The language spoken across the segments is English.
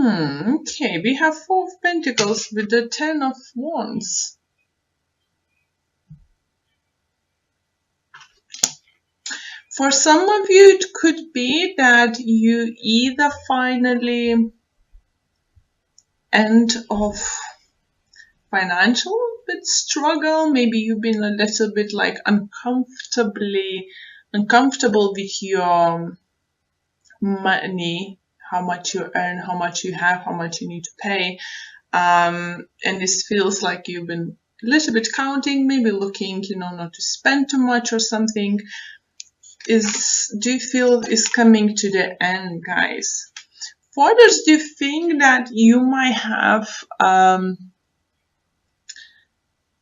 Okay, we have Four of Pentacles with the Ten of Wands. For some of you, it could be that you either finally end of financial bit struggle, maybe you've been a little bit like uncomfortable with your money, how much you earn, how much you have, how much you need to pay, and this feels like you've been a little bit counting, maybe looking, not to spend too much or something. Do you feel is coming to the end, guys? For others, do you think that you might have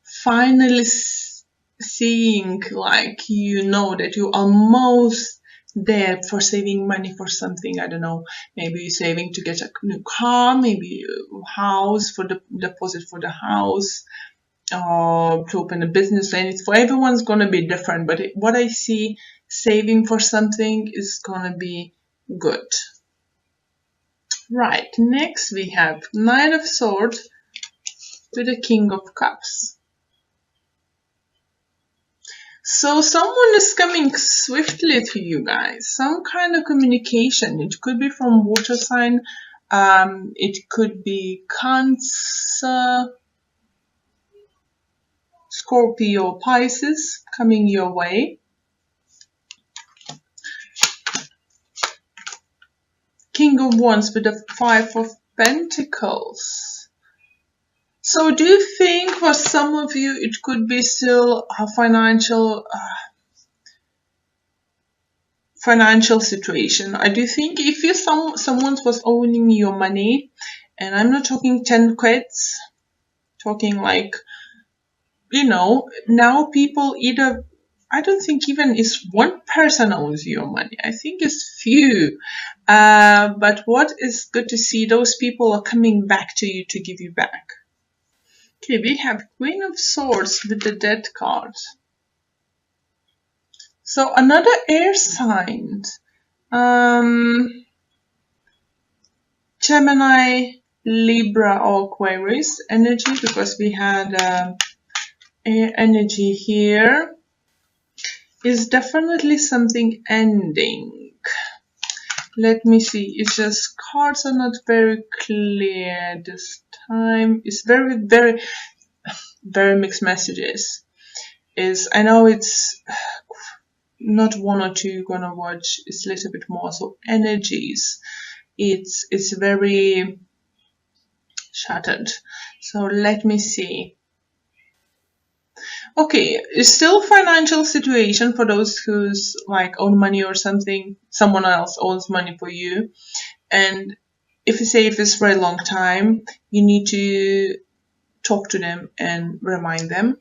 finally seeing like that you almost there for saving money for something? I don't know, maybe you're saving to get a new car, maybe a house for the deposit for the house, or to open a business. And for everyone's going to be different, but what I see, saving for something is going to be good. Right, next we have Knight of Swords to the King of Cups. So someone is coming swiftly to you guys, some kind of communication. It could be from water sign, it could be Cancer, Scorpio, Pisces coming your way. King of Wands with the Five of Pentacles. So do you think for some of you it could be still a financial situation? I do think if you someone was owning your money, and I'm not talking 10 quids, talking like, now people either, I don't think even it's one person owns your money. I think it's few. But what is good to see, those people are coming back to you to give you back. Okay, we have Queen of Swords with the Death card. So another air sign. Gemini, Libra, or Aquarius energy, because we had air energy here. Is definitely something ending. Let me see. It's just cards are not very clear this time. It's very, very, very mixed messages. I know it's not one or two you're gonna watch. It's a little bit more. So energies. It's very shattered. So let me see. Okay, it's still financial situation for those who's like own money or something. Someone else owns money for you, and if you save this for a long time, you need to talk to them and remind them.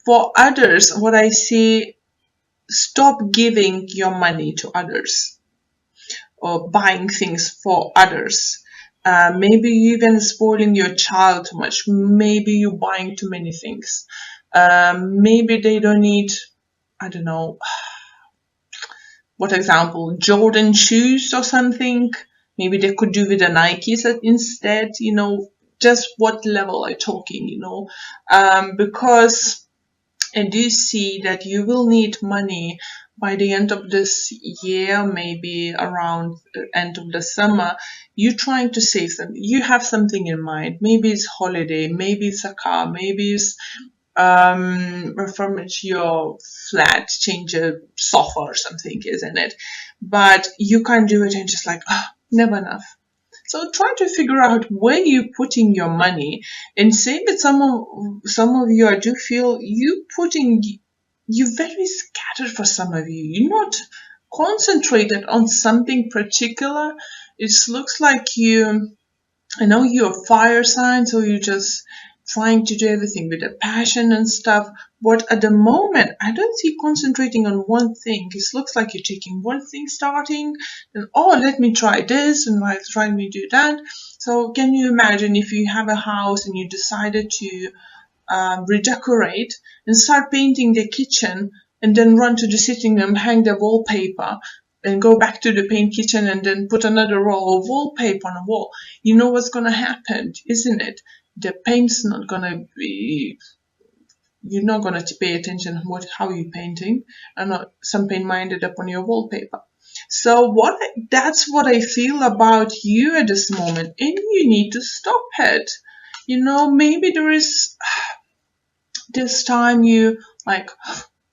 For others, what I see, stop giving your money to others or buying things for others. Maybe you even spoiling your child too much. Maybe you're buying too many things. Maybe they don't need, I don't know, what example, Jordan shoes or something. Maybe they could do with the Nikes instead, just what level I'm talking, because I do see that you will need money by the end of this year, maybe around the end of the summer. You're trying to save them. You have something in mind. Maybe it's holiday, maybe it's a car, maybe it's refurbish your flat, change a sofa or something, isn't it? But you can't do it and just like, never enough. So try to figure out where you're putting your money, and say that some of you, I do feel you're very scattered for some of you. You're not concentrated on something particular. It looks like I know you're a fire sign, so you just trying to do everything with a passion and stuff, but at the moment I don't see concentrating on one thing. It looks like you're taking one thing, starting, and let me try this, and try me do that. So can you imagine if you have a house and you decided to redecorate and start painting the kitchen, and then run to the sitting room, hang the wallpaper, and go back to the paint kitchen and then put another roll of wallpaper on a wall, you know what's going to happen, isn't it? The paint's not going to be, you're not going to pay attention to how you're painting, and some paint might end up on your wallpaper. So that's what I feel about you at this moment, and you need to stop it. Maybe there is this time you like,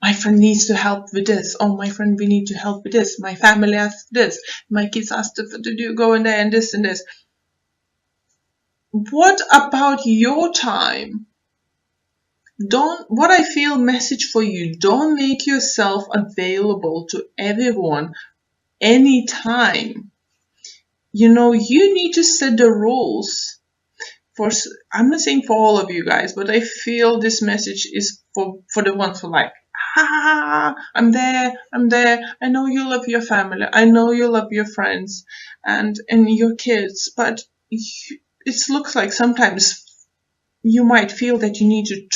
my friend needs to help with this. Oh, my friend, we need to help with this. My family asked this. My kids asked to do go in there and this and this. What about your time? What I feel message for you, don't make yourself available to everyone anytime. You need to set the rules. I'm not saying for all of you guys, but I feel this message is for the ones who like, I'm there. I know you love your family. I know you love your friends and your kids, but it looks like sometimes you might feel that you need to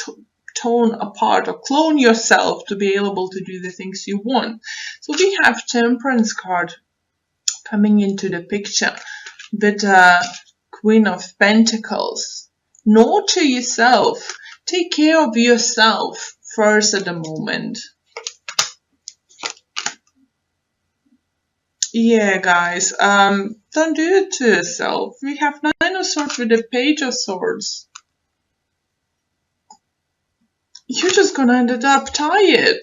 tone apart or clone yourself to be able to do the things you want. So we have Temperance card coming into the picture with Queen of Pentacles. Nurture yourself. Take care of yourself first at the moment. Yeah, guys, don't do it to yourself. We have Nine of Swords with the Page of Swords. You're just gonna end up tired.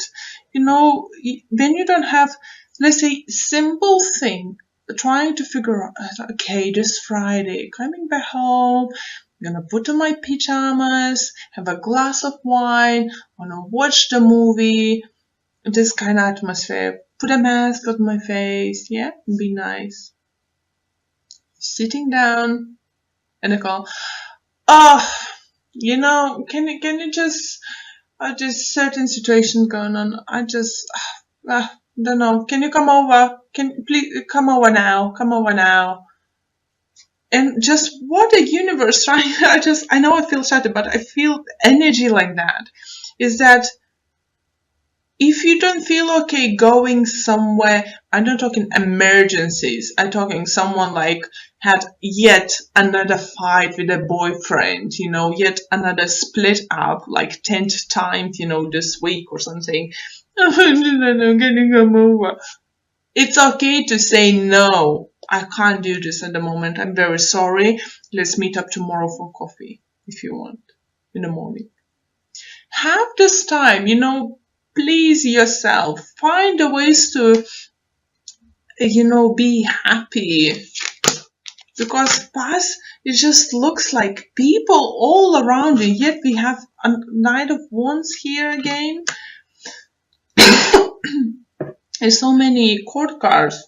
When you don't have, let's say, simple thing, trying to figure out, okay, this Friday, coming back home, I'm gonna put on my pajamas, have a glass of wine, wanna watch the movie, this kind of atmosphere. Put a mask on my face, yeah, be nice. Sitting down, and I go, can you just, there's certain situations going on. I just, don't know. Can you come over? Please come over now? Come over now. And just what the universe trying. I know I feel shattered, but I feel energy like that. Is that if you don't feel okay going somewhere, I'm not talking emergencies. I'm talking someone like had yet another fight with a boyfriend, yet another split up, like 10th time, this week or something. Can you come over? It's okay to say no. I can't do this at the moment. I'm very sorry. Let's meet up tomorrow for coffee if you want in the morning. Have this time, please yourself. Find the ways to, be happy. Because past, it just looks like people all around you. Yet we have a Knight of Wands here again. There's so many court cards.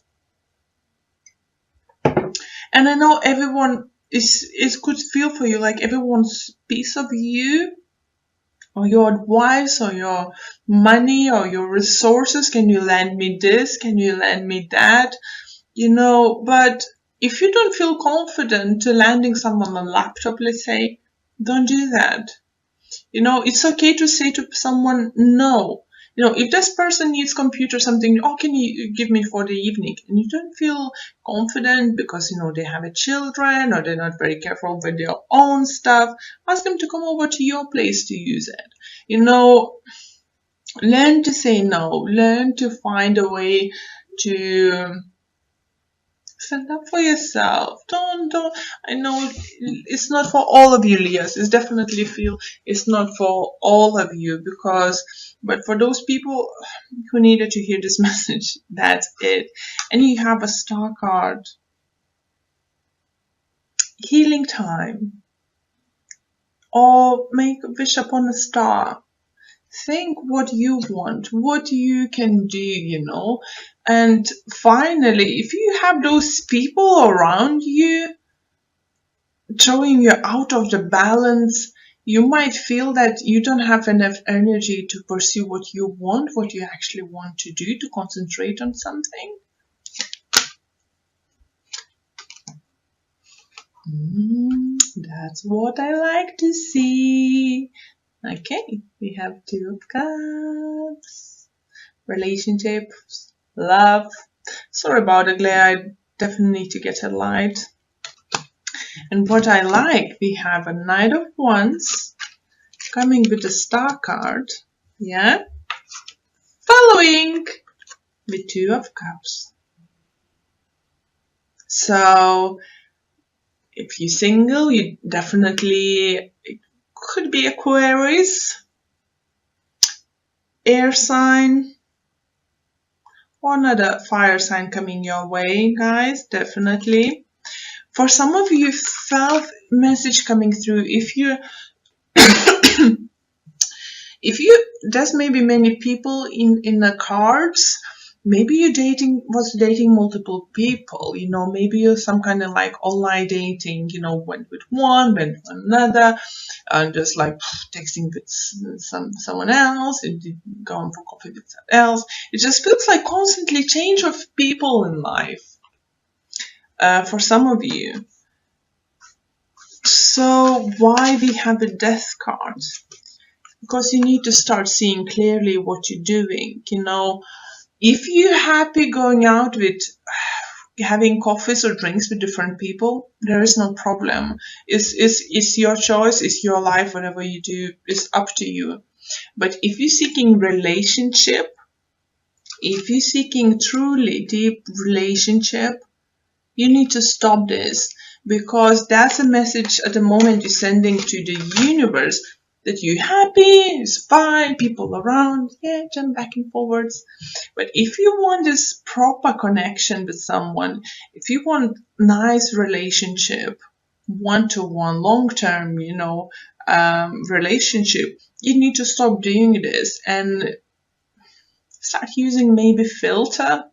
And I know everyone it could feel for you like everyone's piece of you, or your advice, or your money, or your resources. Can you lend me this? Can you lend me that? But if you don't feel confident to lending someone a laptop, let's say, don't do that. It's okay to say to someone no. If this person needs computer something, can you give me for the evening? And you don't feel confident because, they have children or they're not very careful with their own stuff, ask them to come over to your place to use it. Learn to say no. Learn to find a way to stand up for yourself. Don't. I know it's not for all of you, Leos. It's definitely feel it's not for all of you but for those people who needed to hear this message, that's it. And you have a Star card. Healing time. Or make a wish upon a star. Think what you want, what you can do, And finally, if you have those people around you throwing you out of the balance, you might feel that you don't have enough energy to pursue what you want, what you actually want to do, to concentrate on something. That's what I like to see. Okay, we have Two of Cups. Relationships, love. Sorry about the glare, I definitely need to get a light. And what I like, we have a Knight of Wands coming with a Star card, yeah, following with Two of Cups. So if you're single, you definitely, it could be Aquarius, air sign, or another fire sign coming your way, guys, definitely. For some of you, felt message coming through. If you there's maybe many people in the cards. Maybe you was dating multiple people, you know, maybe you're some kind of like online dating, you know, went with one, went with another, and just like texting with someone else, and going for coffee with someone else. It just feels like constantly change of people in life, for some of you. So why we have a Death card? Because you need to start seeing clearly what you're doing, you know. If you're happy going out with having coffees or drinks with different people, there is no problem. It's your choice, it's your life, whatever you do is up to you. But if you're seeking relationship, if you're seeking truly deep relationship, you need to stop this, because that's a message at the moment you're sending to the universe that you're happy, it's fine, people around, yeah, jump back and forwards. But if you want this proper connection with someone, if you want nice relationship, one-to-one, long-term, you know, relationship, you need to stop doing this and start using maybe filter,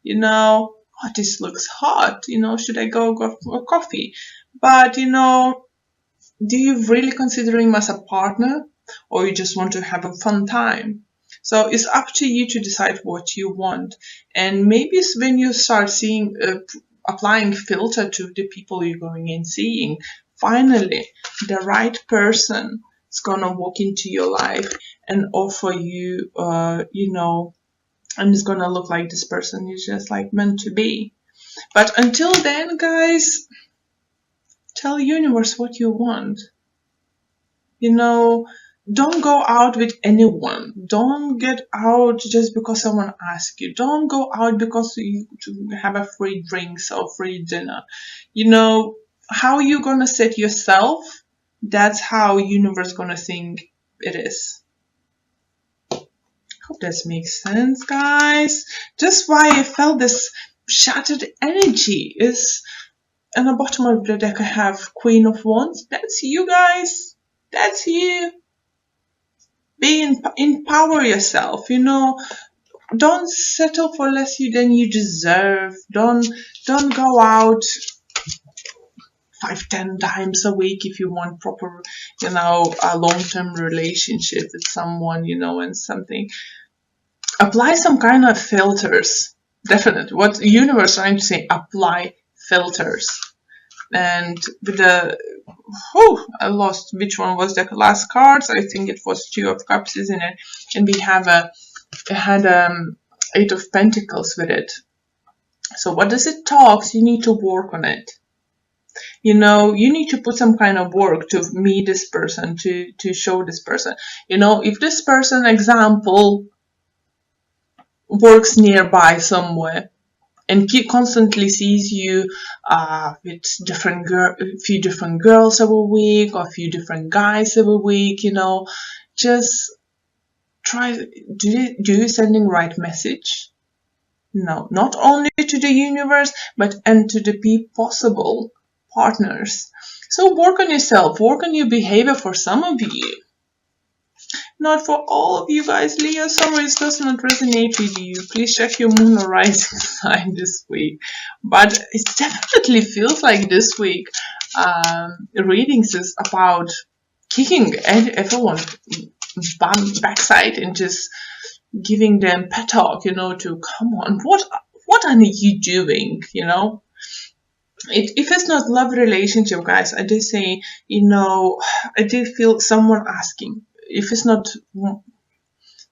you know. Oh, this looks hot, you know, should I go for a coffee? But, you know, do you really consider him as a partner, or you just want to have a fun time? So it's up to you to decide what you want. And maybe it's when you start seeing, applying filter to the people you're going and seeing, finally, the right person is going to walk into your life and offer you, you know, and it's going to look like this person is just like meant to be. But until then, guys, tell universe what you want. You know, don't go out with anyone. Don't get out just because someone asks you. Don't go out because you have a free drinks or free dinner. You know, how you gonna set yourself, that's how universe gonna think it is. Hope this makes sense, guys. Just why I felt this shattered energy is, on the bottom of the deck I have Queen of Wands. That's you, guys. That's you. Empower yourself, you know. Don't settle for less than you deserve. Don't go out 5-10 times a week if you want proper, you know, a long-term relationship with someone, you know, and something. Apply some kind of filters. Definitely. What the universe is trying to say, apply filters. And with the, I lost which one was the last cards. I think it was Two of Cups, isn't it? And we have Eight of Pentacles with it. So what does it talk? You need to work on it. You know, you need to put some kind of work to meet this person, to show this person. You know, if this person, example, works nearby somewhere and constantly sees you with a few different girls every week, or a few different guys every week, you know, just try, do you sending right message? No, not only to the universe, but and to the possible partners. So work on yourself, work on your behavior for some of you. Not for all of you guys. Leo, sorry, it does not resonate with you. Please check your moon or rising sign this week. But it definitely feels like this week readings is about kicking everyone backside and just giving them pet talk, you know, to come on, what are you doing, you know? If it's not love relationship, guys, I did say, you know, I did feel someone asking. If it's not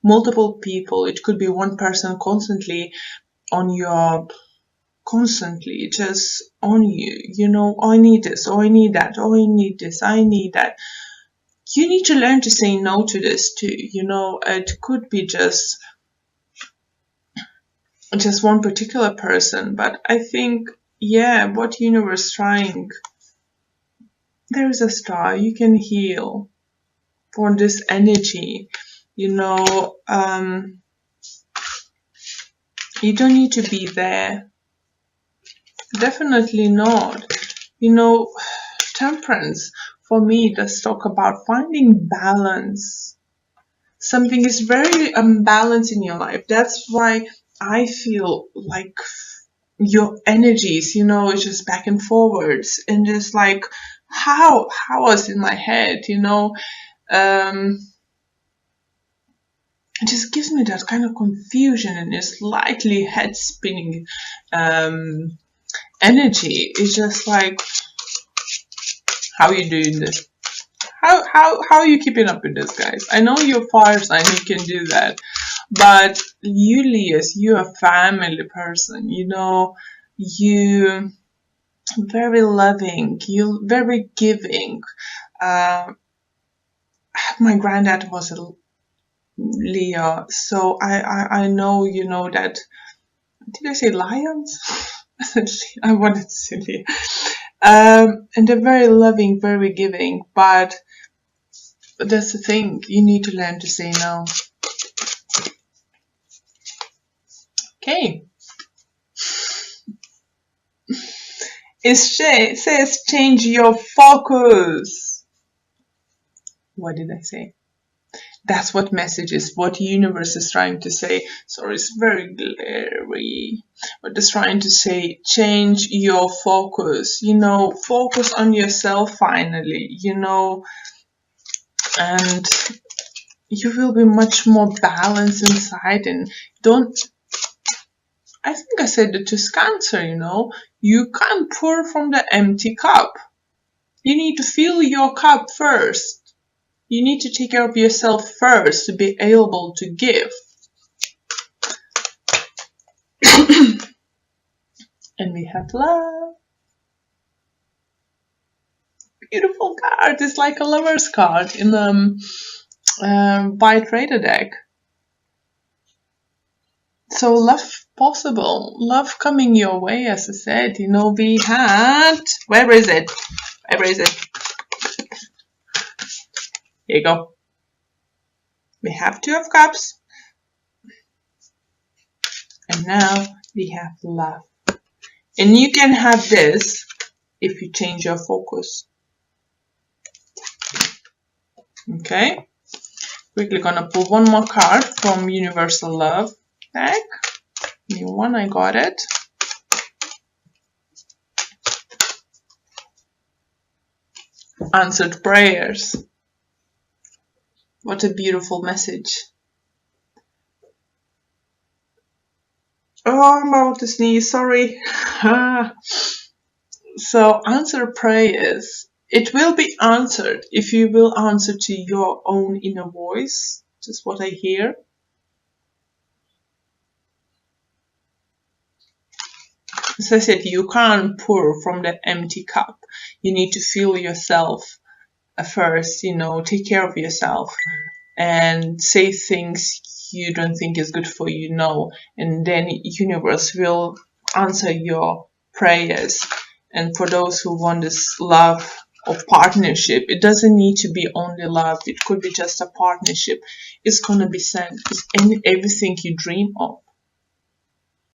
multiple people, it could be one person constantly on your constantly just on you, you know, I need this, or I need that, or I need this, I need that. You need to learn to say no to this too, you know. It could be just one particular person, but I think, yeah, what universe trying, there is a star, you can heal for this energy, you know. You don't need to be there, definitely not, you know. Temperance for me does talk about finding balance. Something is very unbalanced in your life. That's why I feel like your energies, you know, it's just back and forwards, and just like how was in my head, you know. It just gives me that kind of confusion and a slightly head spinning energy. It's just like, how are you doing this? How are you keeping up with this, guys? I know you're fire sign, you can do that. But you, Leos, you're a family person, you know. You very loving, you very giving. My granddad was a Leo, so I know, you know, that. Did I say lions? I wanted to say Leo. And they're very loving, very giving, but that's the thing, you need to learn to say no. Okay. It says change your focus. What did I say? That's what message is, what the universe is trying to say. Sorry, it's very glary. But it's trying to say, change your focus. You know, focus on yourself finally, you know. And you will be much more balanced inside, and don't, I think I said it to Cancer, you know, you can't pour from the empty cup. You need to fill your cup first. You need to take care of yourself first to be able to give. And we have love. Beautiful card. It's like a lover's card in the by Trader deck. So love possible, love coming your way, as I said. You know, we had, where is it? Here you go. We have Two of Cups. And now we have love. And you can have this if you change your focus. Okay. Quickly gonna pull one more card from Universal Love deck. New one, I got it. Answered prayers. What a beautiful message. Oh, I'm about to sneeze, sorry. So, answered prayers. It will be answered if you will answer to your own inner voice. Just what I hear. As I said, you can't pour from the empty cup. You need to fill yourself first, you know, take care of yourself and say things you don't think is good for you, no. And then universe will answer your prayers. And for those who want this love or partnership, it doesn't need to be only love. It could be just a partnership. It's gonna be sent. It's everything you dream of.